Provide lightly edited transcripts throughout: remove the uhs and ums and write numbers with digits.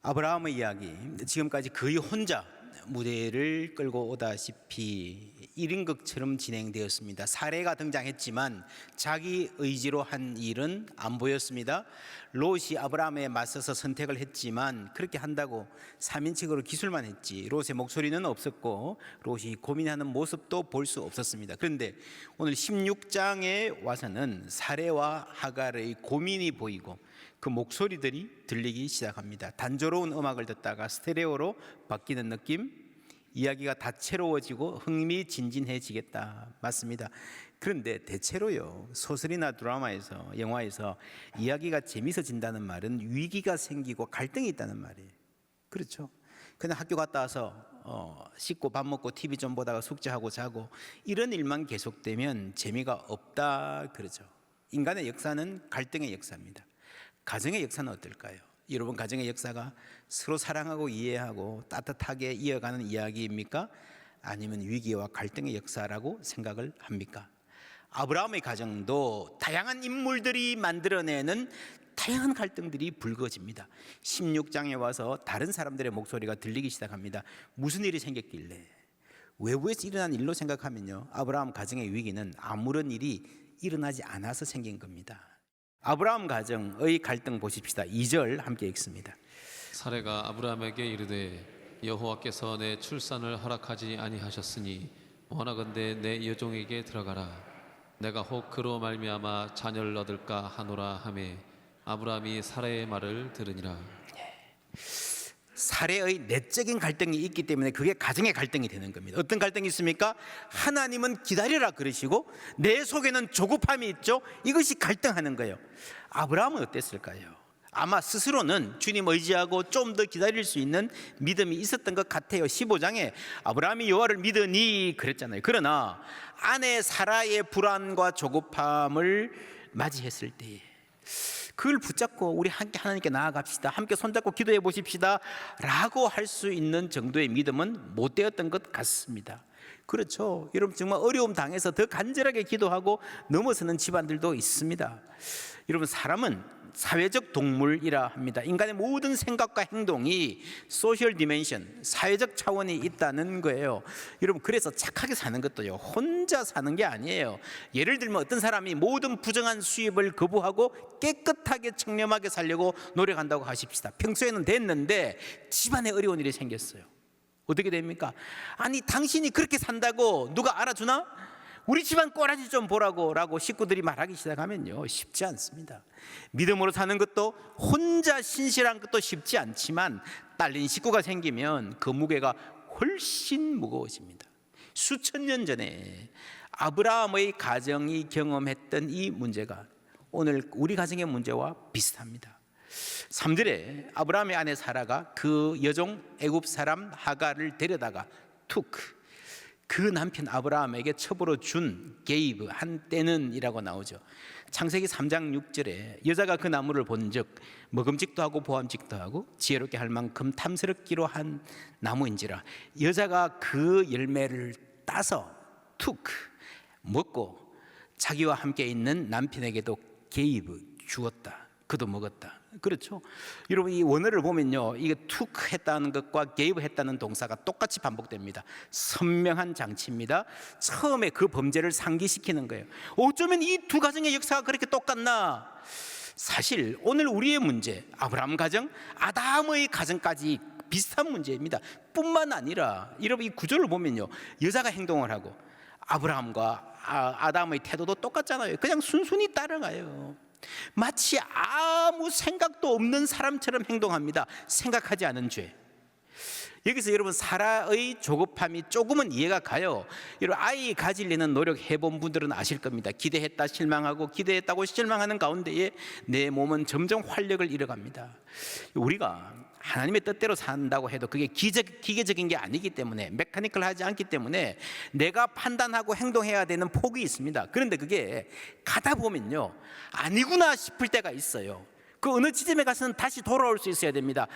아브라함의 이야기, 지금까지 거의 혼자 무대를 끌고 오다시피 1인극처럼 진행되었습니다. 사례가 등장했지만 자기 의지로 한 일은 안 보였습니다. 롯이 아브라함에 맞서서 선택을 했지만 그렇게 한다고 3인칭으로 기술만 했지 롯의 목소리는 없었고 롯이 고민하는 모습도 볼 수 없었습니다. 그런데 오늘 16장에 와서는 사례와 하갈의 고민이 보이고 그 목소리들이 들리기 시작합니다. 단조로운 음악을 듣다가 스테레오로 바뀌는 느낌, 이야기가 다채로워지고 흥미진진해지겠다. 맞습니다. 그런데 대체로요, 소설이나 드라마에서, 영화에서 이야기가 재미있어진다는 말은 위기가 생기고 갈등이 있다는 말이에요. 그렇죠? 그냥 학교 갔다 와서 씻고 밥 먹고 TV 좀 보다가 숙제하고 자고 이런 일만 계속되면 재미가 없다 그러죠. 인간의 역사는 갈등의 역사입니다. 가정의 역사는 어떨까요? 여러분, 가정의 역사가 서로 사랑하고 이해하고 따뜻하게 이어가는 이야기입니까? 아니면 위기와 갈등의 역사라고 생각을 합니까? 아브라함의 가정도 다양한 인물들이 만들어내는 다양한 갈등들이 불거집니다. 16장에 와서 다른 사람들의 목소리가 들리기 시작합니다. 무슨 일이 생겼길래? 외부에서 일어난 일로 생각하면요, 아브라함 가정의 위기는 아무런 일이 일어나지 않아서 생긴 겁니다. 아브라함 가정의 갈등 보십시다. 2절 함께 읽습니다. 사레가 아브라함에게 이르되 여호와께서 내 출산을 허락하지 아니하셨으니 원하건대 내 여종에게 들어가라. 내가 혹 그로 말미암아 자녀를 얻을까 하노라 하매 아브라함이 사레의 말을 들으니라. 사례의 내적인 갈등이 있기 때문에 그게 가정의 갈등이 되는 겁니다. 어떤 갈등이 있습니까? 하나님은 기다리라 그러시고 내 속에는 조급함이 있죠. 이것이 갈등하는 거예요. 아브라함은 어땠을까요? 아마 스스로는 주님 의지하고 좀 더 기다릴 수 있는 믿음이 있었던 것 같아요. 15장에 아브라함이 여호와를 믿으니 그랬잖아요. 그러나 아내 사라의 불안과 조급함을 맞이했을 때에 그걸 붙잡고 우리 함께 하나님께 나아갑시다, 함께 손잡고 기도해 보십시다 라고 할 수 있는 정도의 믿음은 못 되었던 것 같습니다. 그렇죠. 여러분, 정말 어려움 당해서 더 간절하게 기도하고 넘어서는 집안들도 있습니다. 여러분, 사람은 사회적 동물이라 합니다. 인간의 모든 생각과 행동이 소셜 디멘션, 사회적 차원이 있다는 거예요. 여러분, 그래서 착하게 사는 것도요, 혼자 사는 게 아니에요. 예를 들면 어떤 사람이 모든 부정한 수입을 거부하고 깨끗하게 청렴하게 살려고 노력한다고 하십시다. 평소에는 됐는데 집안에 어려운 일이 생겼어요. 어떻게 됩니까? 아니, 당신이 그렇게 산다고 누가 알아주나? 우리 집안 꼬라지 좀 보라고 라고 식구들이 말하기 시작하면요, 쉽지 않습니다. 믿음으로 사는 것도 혼자 신실한 것도 쉽지 않지만 딸린 식구가 생기면 그 무게가 훨씬 무거워집니다. 수천 년 전에 아브라함의 가정이 경험했던 이 문제가 오늘 우리 가정의 문제와 비슷합니다. 3절에 아브라함의 아내 사라가 그 여종 애굽 사람 하갈을 데려다가 그 남편 아브라함에게 첩으로 준 게이브, 한때는 이라고 나오죠. 창세기 3장 6절에 여자가 그 나무를 본즉 먹음직도 하고 보암직도 하고 지혜롭게 할 만큼 탐스럽기로 한 나무인지라. 여자가 그 열매를 따서 먹고 자기와 함께 있는 남편에게도 게이브, 주었다. 그도 먹었다. 그렇죠? 여러분, 이 원어를 보면요, 이게 했다는 것과 gave 했다는 동사가 똑같이 반복됩니다. 선명한 장치입니다. 처음에 그 범죄를 상기시키는 거예요. 어쩌면 이 두 가정의 역사가 그렇게 똑같나? 사실 오늘 우리의 문제, 아브라함 가정, 아담의 가정까지 비슷한 문제입니다. 뿐만 아니라 여러분, 이 구절을 보면요, 여자가 행동을 하고 아브라함과 아담의 태도도 똑같잖아요. 그냥 순순히 따라가요. 마치 아무 생각도 없는 사람처럼 행동합니다. 생각하지 않은 죄. 여기서 여러분, 사라의 조급함이 조금은 이해가 가요. 여러분, 아이 가지려는 노력해본 분들은 아실 겁니다. 기대했다 실망하고 기대했다고 실망하는 가운데에 내 몸은 점점 활력을 잃어갑니다. 우리가 하나님의 뜻대로 산다고 해도 그게 기계적인 게 아니기 때문에, 메카니컬하지 않기 때문에 내가 판단하고 행동해야 되는 폭이 있습니다. 그런데 그게 가다 보면요, 아니구나 싶을 때가 있어요. 그 어느 지점에 가서는 다시 돌아올 수 있어야 됩니다.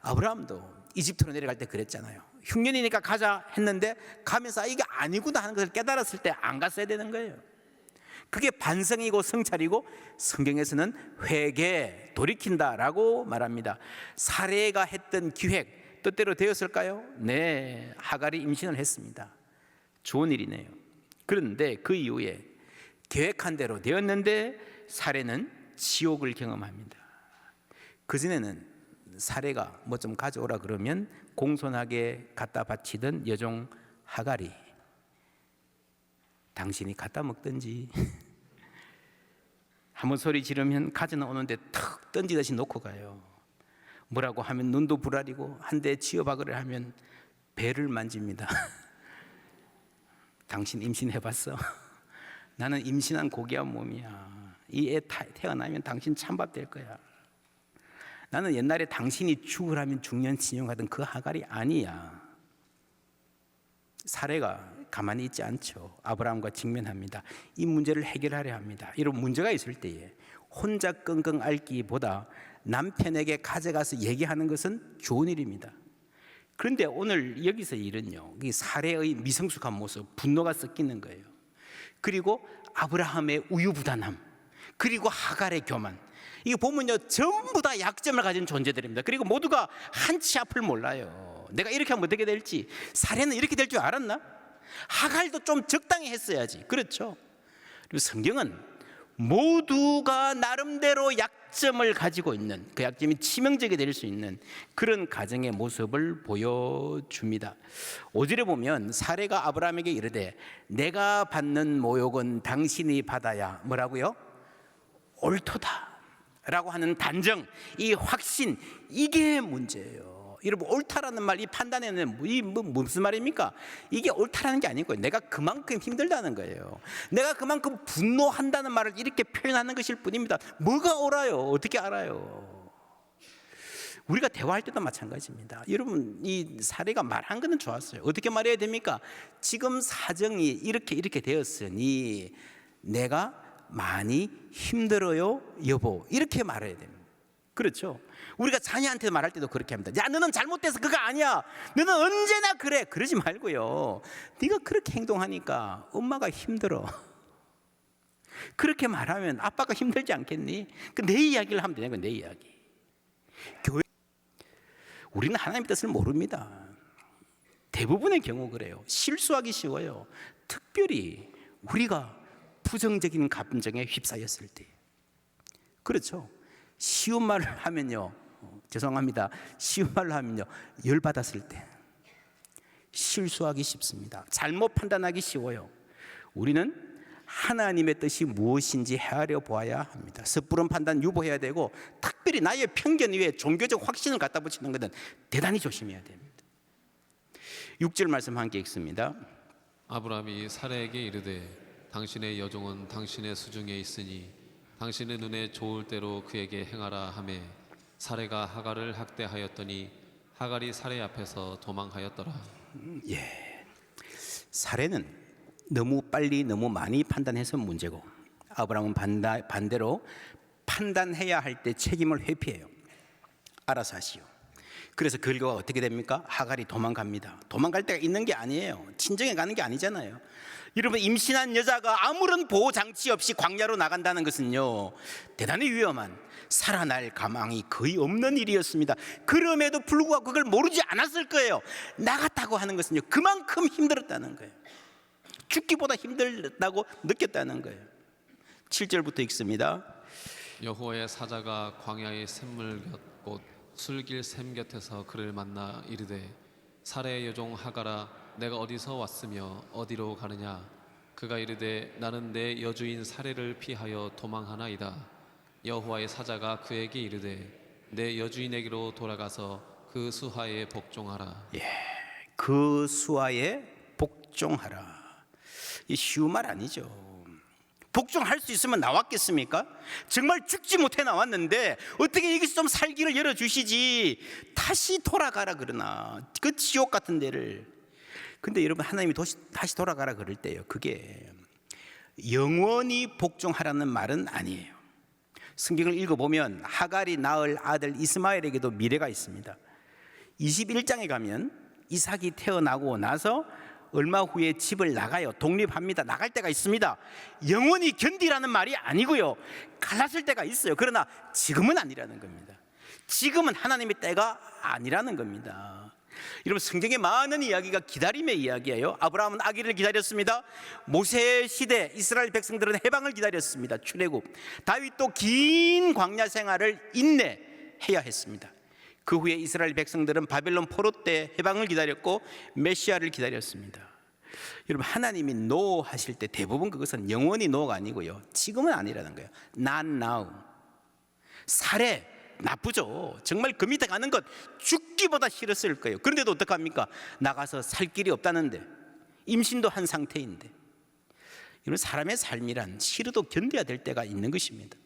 아브라함도 이집트로 내려갈 때 그랬잖아요. 흉년이니까 가자 했는데 가면서 이게 아니구나 하는 것을 깨달았을 때 안 갔어야 되는 거예요. 그게 반성이고 성찰이고 성경에서는 회개, 돌이킨다라고 말합니다. 사레가 했던 기획 뜻대로 되었을까요? 네, 하갈이 임신을 했습니다. 좋은 일이네요. 그런데 그 이후에 계획한 대로 되었는데 사레는 지옥을 경험합니다. 그전에는 사레가 뭐 좀 가져오라 그러면 공손하게 갖다 바치던 여종 하갈이 당신이 갖다 먹든지 한번 소리 지르면 가져는 오는데 턱 던지듯이 놓고 가요. 뭐라고 하면 눈도 부라리고 한 대 쥐어박으려 하면 배를 만집니다. 당신 임신해봤어? 나는 임신한 고귀한 몸이야. 이 애 태어나면 당신 찬밥 될 거야. 나는 옛날에 당신이 죽으라면 중년 신용하던 그 하갈이 아니야. 사레가 가만히 있지 않죠. 아브라함과 직면합니다. 이 문제를 해결하려 합니다. 이런 문제가 있을 때에 혼자 끙끙 앓기보다 남편에게 가져가서 얘기하는 것은 좋은 일입니다. 그런데 오늘 여기서 일은요, 이 사레의 미성숙한 모습, 분노가 섞이는 거예요. 그리고 아브라함의 우유부단함, 그리고 하갈의 교만. 이거 보면요, 전부 다 약점을 가진 존재들입니다. 그리고 모두가 한치 앞을 몰라요. 내가 이렇게 하면 어떻게 될지. 사레는 이렇게 될 줄 알았나? 하갈도 좀 적당히 했어야지. 그렇죠? 그리고 성경은 모두가 나름대로 약점을 가지고 있는, 그 약점이 치명적이 될 수 있는 그런 가정의 모습을 보여줍니다. 5절에 보면 사레가 아브라함에게 이르되 내가 받는 모욕은 당신이 받아야 뭐라고요? 옳도다 라고 하는 단정, 이 확신, 이게 문제예요. 여러분, 옳다라는 말, 이 판단에는 무슨 말입니까? 이게 옳다라는 게 아니고요, 내가 그만큼 힘들다는 거예요. 내가 그만큼 분노한다는 말을 이렇게 표현하는 것일 뿐입니다. 뭐가 옳아요? 어떻게 알아요? 우리가 대화할 때도 마찬가지입니다. 여러분, 이 사례가 말한 거는 좋았어요. 어떻게 말해야 됩니까? 지금 사정이 이렇게 되었으니 내가 많이 힘들어요, 여보. 이렇게 말해야 됩니다. 그렇죠? 우리가 자녀한테 말할 때도 그렇게 합니다. 야, 너는 잘못돼서 그거 아니야. 너는 언제나 그래. 그러지 말고요, 네가 그렇게 행동하니까 엄마가 힘들어. 그렇게 말하면 아빠가 힘들지 않겠니? 내 이야기를 하면 되는 거예요. 내 이야기. 우리는 하나님의 뜻을 모릅니다. 대부분의 경우 그래요. 실수하기 쉬워요. 특별히 우리가 부정적인 감정에 휩싸였을 때. 그렇죠? 쉬운 말을 하면요, 죄송합니다, 쉬운 말로 하면요, 열받았을 때 실수하기 쉽습니다. 잘못 판단하기 쉬워요. 우리는 하나님의 뜻이 무엇인지 헤아려 보아야 합니다. 섣부른 판단 유보해야 되고, 특별히 나의 편견 위에 종교적 확신을 갖다 붙이는 것은 대단히 조심해야 됩니다. 6절 말씀 함께 읽습니다. 아브라함이 사레에게 이르되 당신의 여종은 당신의 수중에 있으니 당신의 눈에 좋을 대로 그에게 행하라 하매 사레가 하갈을 학대하였더니 하갈이 사레 앞에서 도망하였더라. 사레는 너무 빨리 너무 많이 판단해서 문제고, 아브라함은 반대로 판단해야 할 때 책임을 회피해요. 알아서 하시오. 그래서 그 결과가 어떻게 됩니까? 하갈이 도망갑니다. 도망갈 데가 있는 게 아니에요. 친정에 가는 게 아니잖아요. 여러분, 임신한 여자가 아무런 보호 장치 없이 광야로 나간다는 것은요, 대단히 위험한, 살아날 가망이 거의 없는 일이었습니다. 그럼에도 불구하고 그걸 모르지 않았을 거예요. 나갔다고 하는 것은요, 그만큼 힘들었다는 거예요. 죽기보다 힘들다고 느꼈다는 거예요. 7절부터 읽습니다. 여호와의 사자가 광야의 샘물 곁 술길 샘 곁에서 그를 만나 이르되 사레의 여종 하갈아, 내가 어디서 왔으며 어디로 가느냐? 그가 이르되 나는 내 여주인 사레를 피하여 도망하나이다. 여호와의 사자가 그에게 이르되 내 여주인에게로 돌아가서 그 수하에 복종하라. 그 수하에 복종하라. 이 쉬운 말 아니죠. 복종할 수 있으면 나왔겠습니까? 정말 죽지 못해 나왔는데 어떻게 여기서 좀 살기를 열어주시지, 다시 돌아가라 그러나, 그 지옥 같은 데를. 근데 여러분, 하나님이 다시 돌아가라 그럴 때요, 그게 영원히 복종하라는 말은 아니에요. 성경을 읽어보면 하갈이 낳을 아들 이스마엘에게도 미래가 있습니다. 21장에 가면 이삭이 태어나고 나서 얼마 후에 집을 나가요. 독립합니다. 나갈 때가 있습니다. 영원히 견디라는 말이 아니고요, 갈랐을 때가 있어요. 그러나 지금은 아니라는 겁니다. 지금은 하나님의 때가 아니라는 겁니다. 여러분, 성경에 많은 이야기가 기다림의 이야기예요. 아브라함은 아기를 기다렸습니다. 모세 시대 이스라엘 백성들은 해방을 기다렸습니다. 출애굽. 다윗도 긴 광야 생활을 인내해야 했습니다. 그 후에 이스라엘 백성들은 바벨론 포로 때 해방을 기다렸고 메시아를 기다렸습니다. 여러분, 하나님이 노하실 때 대부분 그것은 영원히 노가 아니고요, 지금은 아니라는 거예요. Not now. 살해 나쁘죠. 정말 그 밑에 가는 것 죽기보다 싫었을 거예요. 그런데도 어떡합니까? 나가서 살 길이 없다는데, 임신도 한 상태인데. 이런 사람의 삶이란 싫어도 견뎌야 될 때가 있는 것입니다.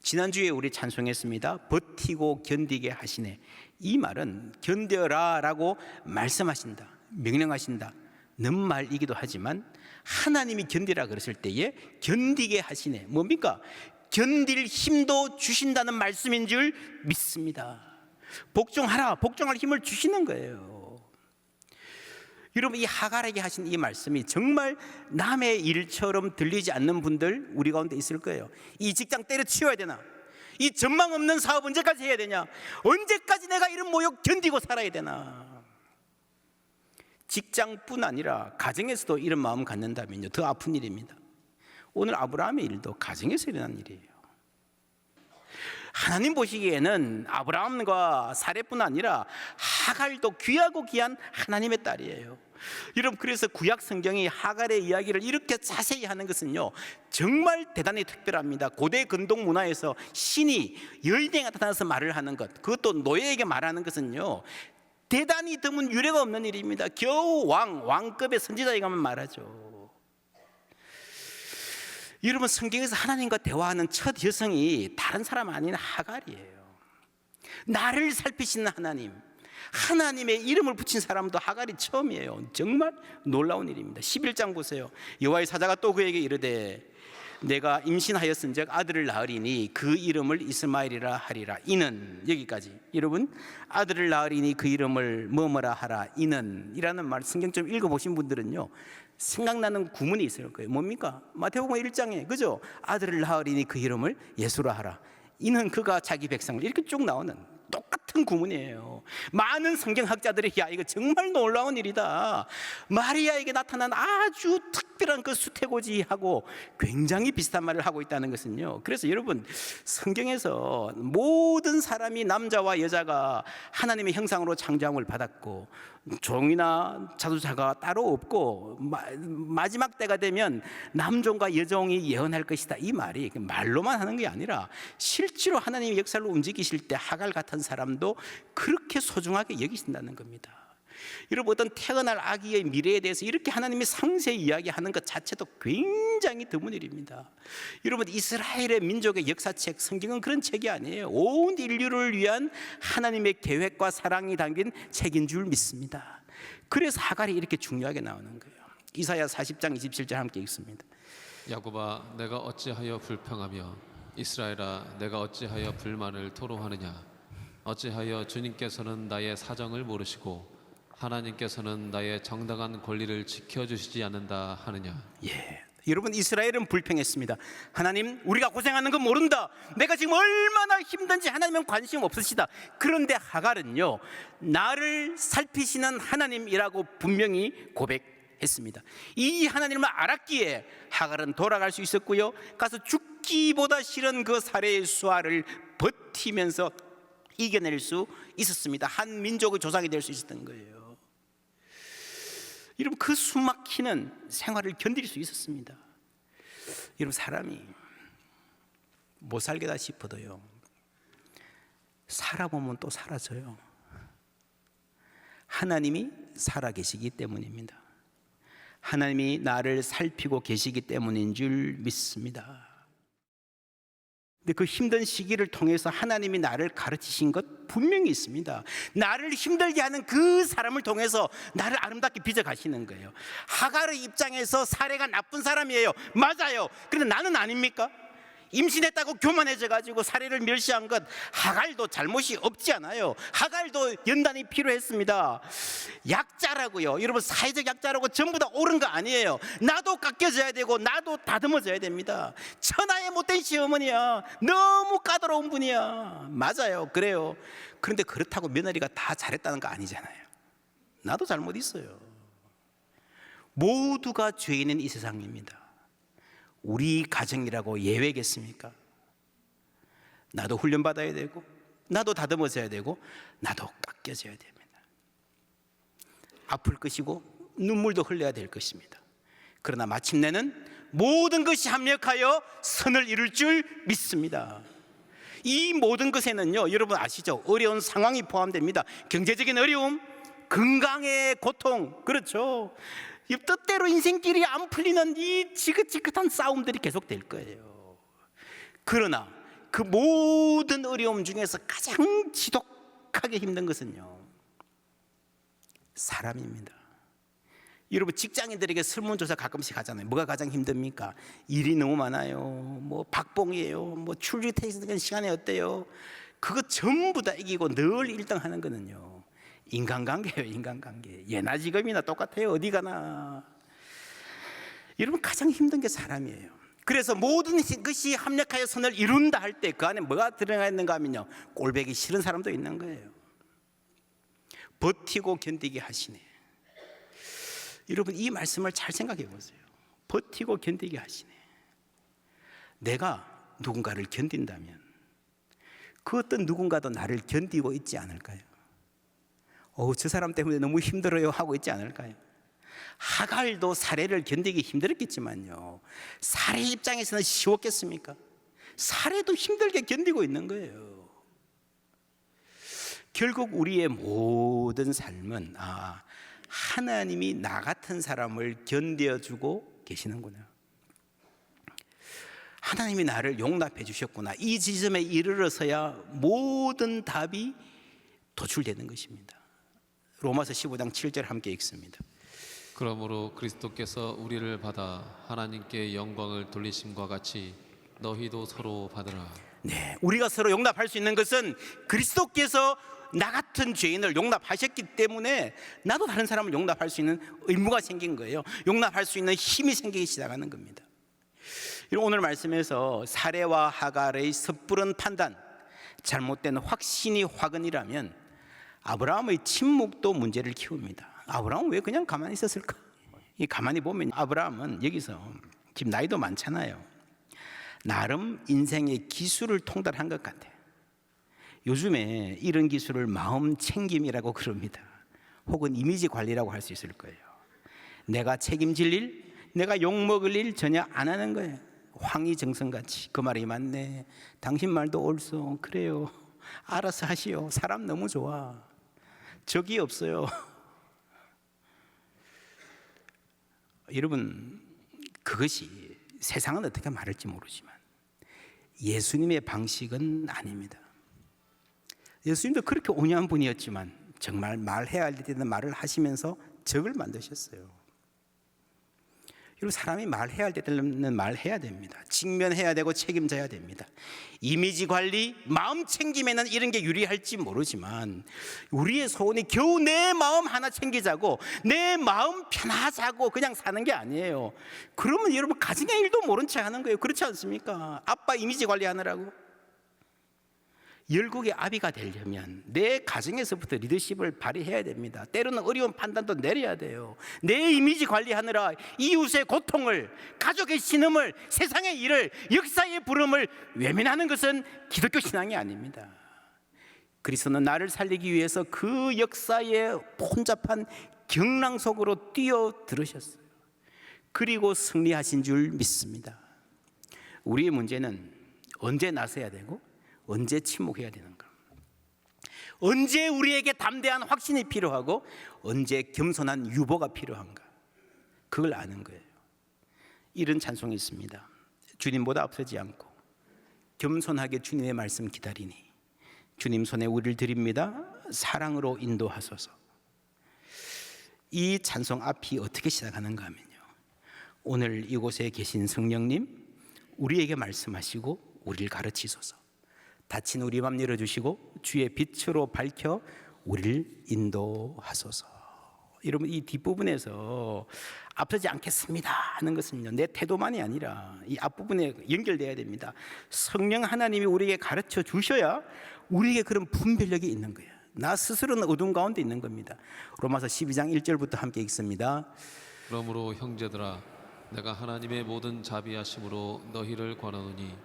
지난주에 우리 찬송했습니다. 버티고 견디게 하시네. 이 말은 견뎌라 라고 말씀하신다, 명령하신다 는 말이기도 하지만, 하나님이 견디라 그랬을 때에 견디게 하시네, 뭡니까? 견딜 힘도 주신다는 말씀인 줄 믿습니다. 복종하라, 복종할 힘을 주시는 거예요. 여러분, 이 하갈에게 하신 이 말씀이 정말 남의 일처럼 들리지 않는 분들 우리 가운데 있을 거예요. 이 직장 때려치워야 되나? 이 전망 없는 사업 언제까지 해야 되냐? 언제까지 내가 이런 모욕 견디고 살아야 되나? 직장뿐 아니라 가정에서도 이런 마음 갖는다면요, 더 아픈 일입니다. 오늘 아브라함의 일도 가정에서 일어난 일이에요. 하나님 보시기에는 아브라함과 사례뿐 아니라 하갈도 귀하고 귀한 하나님의 딸이에요. 여러분, 그래서 구약 성경이 하갈의 이야기를 이렇게 자세히 하는 것은요, 정말 대단히 특별합니다. 고대 근동 문화에서 신이 여인에게 나타나서 말을 하는 것, 그것도 노예에게 말하는 것은요, 대단히 드문 유례가 없는 일입니다. 겨우 왕급의 선지자에게만 말하죠. 여러분, 성경에서 하나님과 대화하는 첫 여성이 다른 사람 아닌 하갈이에요. 나를 살피시는 하나님, 하나님의 이름을 붙인 사람도 하갈이 처음이에요. 정말 놀라운 일입니다. 11장 보세요. 여호와의 사자가 또 그에게 이르되 내가 임신하였은즉 아들을 낳으리니 그 이름을 이스마엘이라 하리라. 이는, 여기까지. 여러분, 아들을 낳으리니 그 이름을 뭐뭐라 하라. 이는 이라는 말 성경 좀 읽어보신 분들은요, 생각나는 구문이 있을 거예요. 뭡니까? 마태복음 1장에, 그죠? 아들을 낳으리니 그 이름을 예수라 하라. 이는 그가 자기 백성을, 이렇게 쭉 나오는 똑같은 구문이에요. 많은 성경학자들이 야, 이거 정말 놀라운 일이다, 마리아에게 나타난 아주 특별한 그 수태고지하고 굉장히 비슷한 말을 하고 있다는 것은요, 그래서 여러분, 성경에서 모든 사람이, 남자와 여자가 하나님의 형상으로 창조함을 받았고 종이나 자두자가 따로 없고 마지막 때가 되면 남종과 여종이 예언할 것이다, 이 말이 말로만 하는 게 아니라 실제로 하나님의 역사를 움직이실 때 하갈 같은 사람도 그렇게 소중하게 여기신다는 겁니다. 여러분, 어떤 태어날 아기의 미래에 대해서 이렇게 하나님이 상세히 이야기하는 것 자체도 굉장히 드문 일입니다. 여러분, 이스라엘의 민족의 역사책, 성경은 그런 책이 아니에요. 온 인류를 위한 하나님의 계획과 사랑이 담긴 책인 줄 믿습니다. 그래서 하갈이 이렇게 중요하게 나오는 거예요. 이사야 40장 27절 함께 읽습니다. 야곱아, 내가 어찌하여 불평하며 이스라엘아, 내가 어찌하여 불만을 토로하느냐? 어찌하여 주님께서는 나의 사정을 모르시고 하나님께서는 나의 정당한 권리를 지켜주시지 않는다 하느냐? 예, 여러분, 이스라엘은 불평했습니다. 하나님, 우리가 고생하는 건 모른다. 내가 지금 얼마나 힘든지 하나님은 관심 없으시다. 그런데 하갈은요, 나를 살피시는 하나님이라고 분명히 고백했습니다. 이 하나님을 알았기에 하갈은 돌아갈 수 있었고요, 가서 죽기보다 싫은 그 살해의 수아를 버티면서 이겨낼 수 있었습니다. 한 민족의 조상이 될 수 있었던 거예요. 여러분, 그 숨막히는 생활을 견딜 수 있었습니다. 여러분, 사람이 못 살겠다 싶어도요, 살아보면 또 사라져요. 하나님이 살아계시기 때문입니다. 하나님이 나를 살피고 계시기 때문인 줄 믿습니다. 근데 그 힘든 시기를 통해서 하나님이 나를 가르치신 것 분명히 있습니다. 나를 힘들게 하는 그 사람을 통해서 나를 아름답게 빚어가시는 거예요. 하갈의 입장에서 사례가 나쁜 사람이에요. 맞아요. 그런데 나는 아닙니까? 임신했다고 교만해져가지고 사례를 멸시한 것, 하갈도 잘못이 없지 않아요. 하갈도 연단이 필요했습니다. 약자라고요. 여러분, 사회적 약자라고 전부 다 옳은 거 아니에요. 나도 깎여져야 되고 나도 다듬어져야 됩니다. 천하의 못된 시어머니야. 너무 까다로운 분이야. 맞아요. 그래요. 그런데 그렇다고 며느리가 다 잘했다는 거 아니잖아요. 나도 잘못 있어요. 모두가 죄인은 이 세상입니다. 우리 가정이라고 예외겠습니까? 나도 훈련받아야 되고 나도 다듬어져야 되고 나도 깎여져야 됩니다. 아플 것이고 눈물도 흘려야 될 것입니다. 그러나 마침내는 모든 것이 합력하여 선을 이룰 줄 믿습니다. 이 모든 것에는요, 여러분 아시죠? 어려운 상황이 포함됩니다. 경제적인 어려움, 건강의 고통, 그렇죠? 뜻대로 인생길이 안 풀리는 이 지긋지긋한 싸움들이 계속될 거예요. 그러나 그 모든 어려움 중에서 가장 지독하게 힘든 것은요, 사람입니다. 여러분, 직장인들에게 설문조사 가끔씩 하잖아요. 뭐가 가장 힘듭니까? 일이 너무 많아요. 뭐 박봉이에요. 뭐 출퇴근 시간이 어때요? 그거 전부 다 이기고 늘 1등 하는 거는요, 인간관계예요. 인간관계. 예나 지금이나 똑같아요. 어디 가나. 여러분, 가장 힘든 게 사람이에요. 그래서 모든 것이 합력하여 선을 이룬다 할 때 그 안에 뭐가 들어가 있는가 하면요, 꼴보기 싫은 사람도 있는 거예요. 버티고 견디게 하시네. 여러분, 이 말씀을 잘 생각해 보세요. 버티고 견디게 하시네. 내가 누군가를 견딘다면 그 어떤 누군가도 나를 견디고 있지 않을까요? 저 사람 때문에 너무 힘들어요 하고 있지 않을까요? 하갈도 사례를 견디기 힘들었겠지만요, 사례 입장에서는 쉬웠겠습니까? 사례도 힘들게 견디고 있는 거예요. 결국 우리의 모든 삶은 하나님이 나 같은 사람을 견뎌주고 계시는구나. 하나님이 나를 용납해 주셨구나. 이 지점에 이르러서야 모든 답이 도출되는 것입니다. 로마서 15장 7절 함께 읽습니다. 그러므로 그리스도께서 우리를 받아 하나님께 영광을 돌리심과 같이 너희도 서로 받으라. 네, 우리가 서로 용납할 수 있는 것은 그리스도께서 나 같은 죄인을 용납하셨기 때문에 나도 다른 사람을 용납할 수 있는 의무가 생긴 거예요. 용납할 수 있는 힘이 생기기 시작하는 겁니다. 오늘 말씀에서 사례와 하갈의 섣부른 판단, 잘못된 확신이 화근이라면 아브라함의 침묵도 문제를 키웁니다. 아브라함은 왜 그냥 가만히 있었을까? 가만히 보면 아브라함은 여기서 지금 나이도 많잖아요. 나름 인생의 기술을 통달한 것 같아요. 요즘에 이런 기술을 마음 챙김이라고 그럽니다. 혹은 이미지 관리라고 할 수 있을 거예요. 내가 책임질 일, 내가 욕먹을 일 전혀 안 하는 거예요. 황희정성같이. 그 말이 맞네. 당신 말도 옳소. 그래요. 알아서 하시오. 사람 너무 좋아. 적이 없어요. 여러분, 그것이 세상은 어떻게 말할지 모르지만 예수님의 방식은 아닙니다. 예수님도 그렇게 온유한 분이었지만 정말 말해야 할 때는 말을 하시면서 적을 만드셨어요. 여러분, 사람이 말해야 할 때는 말해야 됩니다. 직면해야 되고 책임져야 됩니다. 이미지 관리, 마음 챙김에는 이런 게 유리할지 모르지만 우리의 소원이 겨우 내 마음 하나 챙기자고, 내 마음 편하자고 그냥 사는 게 아니에요. 그러면 여러분, 가정의 일도 모른 체 하는 거예요. 그렇지 않습니까? 아빠 이미지 관리하느라고. 열국의 아비가 되려면 내 가정에서부터 리더십을 발휘해야 됩니다. 때로는 어려운 판단도 내려야 돼요. 내 이미지 관리하느라 이웃의 고통을, 가족의 신음을, 세상의 일을, 역사의 부름을 외면하는 것은 기독교 신앙이 아닙니다. 그리스도는 나를 살리기 위해서 그 역사의 혼잡한 경랑 속으로 뛰어들으셨어요. 그리고 승리하신 줄 믿습니다. 우리의 문제는 언제 나서야 되고 언제 침묵해야 되는가? 언제 우리에게 담대한 확신이 필요하고 언제 겸손한 유보가 필요한가? 그걸 아는 거예요. 이런 찬송이 있습니다. 주님보다 앞서지 않고 겸손하게 주님의 말씀 기다리니 주님 손에 우리를 드립니다. 사랑으로 인도하소서. 이 찬송 앞이 어떻게 시작하는가 하면요, 오늘 이곳에 계신 성령님, 우리에게 말씀하시고 우리를 가르치소서. 닫힌 우리 맘 열어주시고 주의 빛으로 밝혀 우리를 인도하소서. 여러분, 이 뒷부분에서 앞서지 않겠습니다 하는 것은요, 내 태도만이 아니라 이 앞부분에 연결돼야 됩니다. 성령 하나님이 우리에게 가르쳐 주셔야 우리에게 그런 분별력이 있는 거예요. 나 스스로는 어둠 가운데 있는 겁니다. 로마서 12장 1절부터 함께 읽습니다. 그러므로 형제들아 내가 하나님의 모든 자비하심으로 너희를 권하노니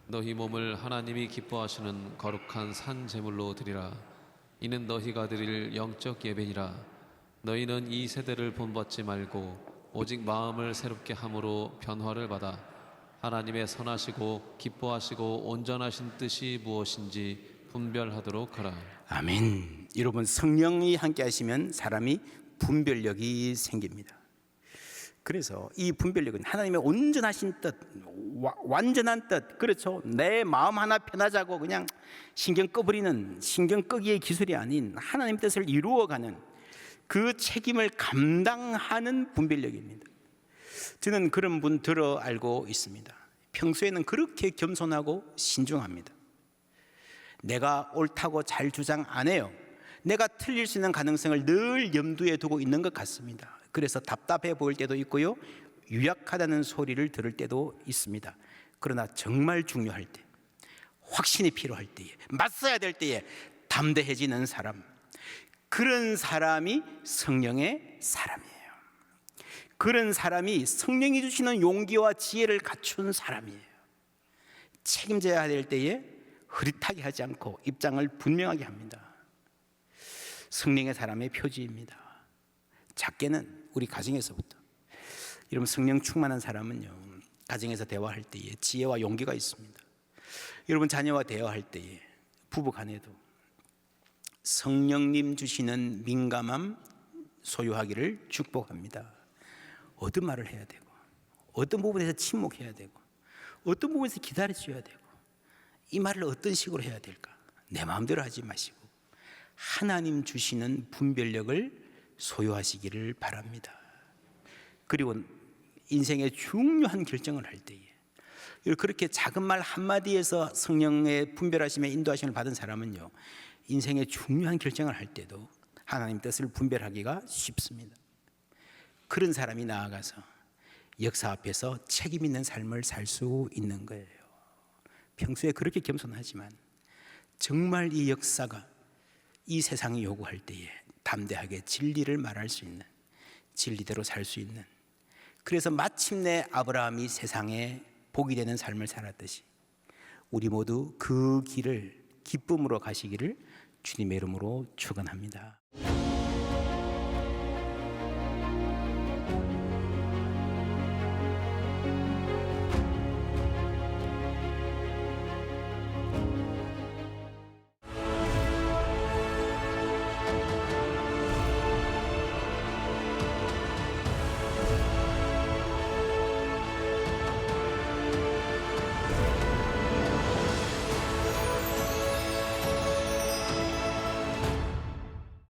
너희 몸을 하나님이 기뻐하시는 거룩한 산 제물로 드리라. 이는 너희가 드릴 영적 예배니라. 너희는 이 세대를 본받지 말고 오직 마음을 새롭게 함으로 변화를 받아 하나님의 선하시고 기뻐하시고 온전하신 뜻이 무엇인지 분별하도록 하라. 아멘. 여러분, 성령이 함께 하시면 사람이 분별력이 생깁니다. 그래서 이 분별력은 하나님의 온전하신 뜻, 완전한 뜻, 그렇죠, 내 마음 하나 편하자고 그냥 신경 꺼버리는 신경 끄기의 기술이 아닌 하나님 뜻을 이루어가는 그 책임을 감당하는 분별력입니다. 저는 그런 분 들어 알고 있습니다. 평소에는 그렇게 겸손하고 신중합니다. 내가 옳다고 잘 주장 안 해요. 내가 틀릴 수 있는 가능성을 늘 염두에 두고 있는 것 같습니다. 그래서 답답해 보일 때도 있고요, 유약하다는 소리를 들을 때도 있습니다. 그러나 정말 중요할 때, 확신이 필요할 때에, 맞서야 될 때에 담대해지는 사람, 그런 사람이 성령의 사람이에요. 그런 사람이 성령이 주시는 용기와 지혜를 갖춘 사람이에요. 책임져야 될 때에 흐릿하게 하지 않고 입장을 분명하게 합니다. 성령의 사람의 표지입니다. 작게는 우리 가정에서부터. 여러분, 성령 충만한 사람은요, 가정에서 대화할 때에 지혜와 용기가 있습니다. 여러분, 자녀와 대화할 때에, 부부 간에도 성령님 주시는 민감함 소유하기를 축복합니다. 어떤 말을 해야 되고, 어떤 부분에서 침묵해야 되고, 어떤 부분에서 기다려줘야 되고, 이 말을 어떤 식으로 해야 될까? 내 마음대로 하지 마시고 하나님 주시는 분별력을 소유하시기를 바랍니다. 그리고 인생의 중요한 결정을 할 때에, 그렇게 작은 말 한마디에서 성령의 분별하심에 인도하심을 받은 사람은요, 인생의 중요한 결정을 할 때도 하나님 뜻을 분별하기가 쉽습니다. 그런 사람이 나아가서 역사 앞에서 책임 있는 삶을 살 수 있는 거예요. 평소에 그렇게 겸손하지만 정말 이 역사가, 이 세상이 요구할 때에 담대하게 진리를 말할 수 있는, 진리대로 살 수 있는, 그래서 마침내 아브라함이 세상에 복이 되는 삶을 살았듯이 우리 모두 그 길을 기쁨으로 가시기를 주님의 이름으로 축원합니다.